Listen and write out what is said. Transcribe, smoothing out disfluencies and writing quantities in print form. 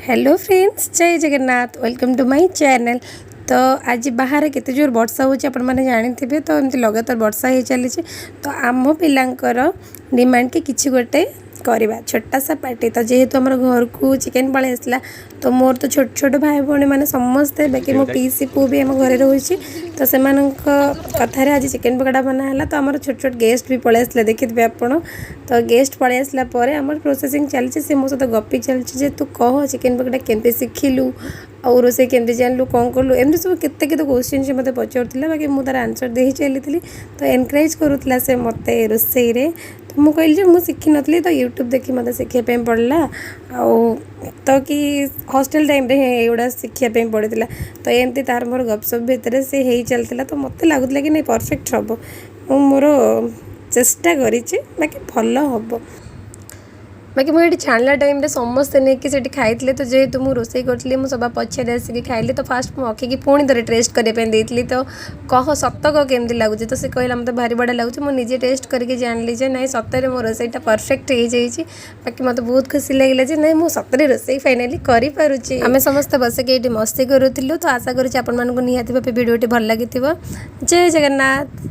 Hello friends, जय Jagannath. Welcome to my channel. तो आज बाहर केते जोर वर्षा होची आपण माने जानि थिबे। तो एमती लगातार वर्षा हे चली। तो आम पिलांकर डिमांड के किछि गोटे करवा छोटा सा पार्टी। तो जेहेतु आम घर को चिकेन पलि आसला, तो मोर तो छोट छोट भाई भौणी मैंने समस्ते बाकी मो पीसी पु भी आम घर रोचे। तो से कथार आज चिकेन पकड़ा बना। तो आम छोट छोट गेस्ट भी पलि आसला, देखिए आपण। तो गेस्ट पलि आसला आम प्रोसेसिंग चलती। से मो सहित गपी चलती तू कह चिकेन पकड़ा केमती शिखिलु आउ रोसे केमती जानलु कौन कलु एमती सब केते केते क्वेश्चन से मते पचारुला। बाकी मु तार आंसर दे चली। तो एनकरेज करूला से मते रोसई रे। तो मुझे कहली मुझे शिखी नी। तो यूट्यूब देखी मत शिखापी पड़ा आउ तो कि हॉस्टल टाइम रे एगुड़ा शिखापी पड़ता। तो एमती तार मोर गपसप भितर से ही चलता। तो मत लगुला कि नहीं परफेक्ट हम मोर चेष्टा करी बाकी भल हम। बाकी मुझे छाणला टाइम रे समस्ते नहीं कि खाई। तो जेहेतु मुझे रोसे करी मुझे सब पछे आसिक खाइली। तो फास्ट मुझे अखी पुणी थे टेस्ट करने। तो कह सत कह केमती लगुच। तो से कहला मतलब भारी बड़ा लगुच। मुझे टेस्ट करके जानली जे ना सतरे मो रोसईटा परफेक्ट हो जाए। बाकी मत बहुत खुशी लगे ना मुझे सतरे रोसई फाइनाली करें। आम समस्त बसिक ये मस्ती करूँ। तो आशा करुँच आपण मानक निहाती भाव भिडियोटी भल लगी। जय जगन्नाथ।